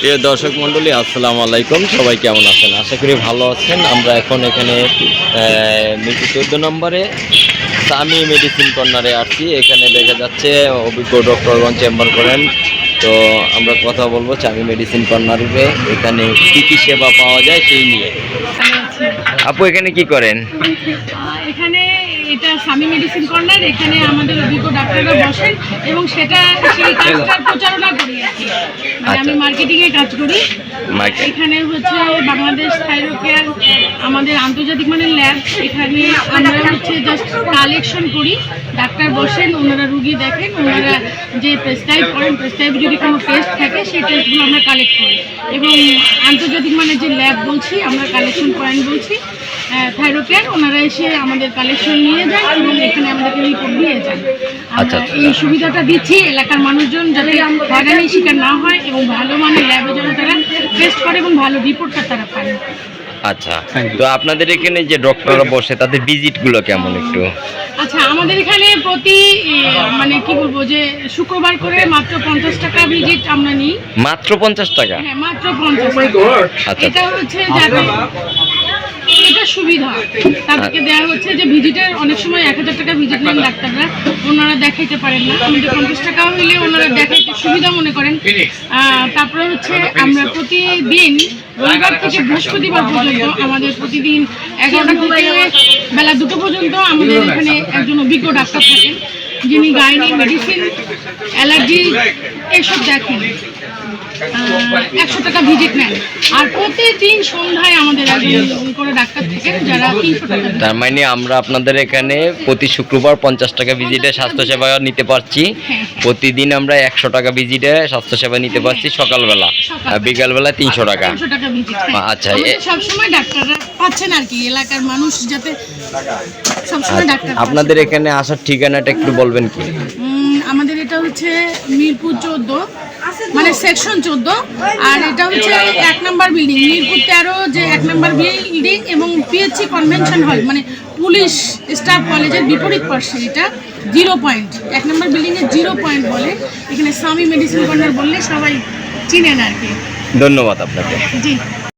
প্রিয় দর্শক মণ্ডলী, আসসালামু আলাইকুম। সবাই কেমন আছেন? আশা করি ভালো আছেন। আমরা এখন এখানে মিরপুর 14 নম্বরে সামি মেডিসিন কর্নারে আসছি। এখানে দেখা যাচ্ছে অভিজ্ঞ ডক্টরগণ চেম্বার করেন। তো আমরা কথা বলবো সামি মেডিসিন কর্নারে এখানে কী কী সেবা পাওয়া যায় সেই নিয়ে। আপু এখানে কি করেন? এখানে এটা সামি মেডিসিন কর্নার। এখানে আমাদের অভিজ্ঞ ডাক্তাররা বসেন এবং সেই কাজটার প্রচারণা করি আর কি। মানে আমি মার্কেটিংয়ে কাজ করি। এখানে হচ্ছে বাংলাদেশ থাইরোকেয়ার আমাদের আন্তর্জাতিক মানের ল্যাব। এখানে আমরা হচ্ছে জাস্ট কালেকশন করি। ডাক্তার বসেন, ওনারা রুগী দেখেন, ওনারা যে প্রেসক্রাইব করেন, প্রেসক্রাইব যদি কোনো টেস্ট থাকে সেই টেস্টগুলো আমরা কালেক্ট করি এবং আন্তর্জাতিক মানের যে ল্যাব বলছি আমরা, কালেকশন পয়েন্ট বলছি থাইরোকেয়ার, ওনারা এসে আমাদের কালেকশন নিয়ে যান এবং এখানে আমাদেরকে রিপোর্ট দিয়ে যান। আমরা এই সুবিধাটা দিচ্ছি এলাকার মানুষজন যাতে হয়রানির শিকার না হয় এবং ভালো মানের ল্যাবে যেন তারা টেস্ট করে এবং ভালো রিপোর্টটা তারা পায়। আচ্ছা, তো আপনাদের এখানে যে ডক্টররা বসে তাদের ভিজিটগুলো কেমন একটু? আচ্ছা, আমাদের এখানে প্রতি মানে কি বলবো যে শুক্রবার করে মাত্র 50 টাকা ভিজিট আমরা নিই। মাত্র 50 টাকা? হ্যাঁ, মাত্র 50 টাকা। এটা হচ্ছে যাতে এটা সুবিধা তাদেরকে দেওয়া হচ্ছে যে ভিজিটের অনেক সময় 1000 টাকা ভিজিট নেন ডাক্তাররা, ওনারা দেখাইতে পারেন না। কিন্তু 50 টাকা হইলে ওনারা দেখাইতে সুবিধা মনে করেন। তারপরে হচ্ছে আমরা প্রতিদিন রবিবার থেকে বৃহস্পতিবার পর্যন্ত আমাদের প্রতিদিন 11টা থেকে বেলা 2টো পর্যন্ত আমাদের এখানে একজন অভিজ্ঞ ডাক্তার থাকেন, যিনি গাইনি, মেডিসিন, অ্যালার্জি এসব দেখেন। 100 টাকা ভিজিট নেন। আর প্রতিদিন সন্ধ্যায় আমাদের একজন করে ডাক্তার থাকেন যারা 300 টাকা। তার মানে আমরা আপনাদের এখানে প্রতি শুক্রবার 50 টাকা ভিজিটে স্বাস্থ্যসেবা নিতে পারছি। প্রতিদিন আমরা 100 টাকা ভিজিটে স্বাস্থ্যসেবা নিতে পারছি সকালবেলা, আর বিকালবেলা 300 টাকা। আচ্ছা, সবসময় ডাক্তাররা পাচ্ছেন আর কি, এলাকার মানুষ যাতে সবসময় ডাক্তার। আপনাদের এখানে আসার ঠিকানাটা একটু বলবেন কি? আমাদের এটা হচ্ছে মিরপুর 14, মানে সেকশন 14, আর এটা হচ্ছে 1 নম্বর বিল্ডিং, মিরপুর 13 যে 1 নম্বর বিল্ডিং এবং পিএইচসি কনভেনশন হল মানে পুলিশ স্টাফ কলেজের বিপরীত পাশে। এটা 0 পয়েন্ট, 1 নম্বর বিল্ডিংয়ে 0 পয়েন্ট বলে। এখানে সামি মেডিসিন কর্নার বললে সবাই চিনেন আর কি। ধন্যবাদ আপনাকে। জি।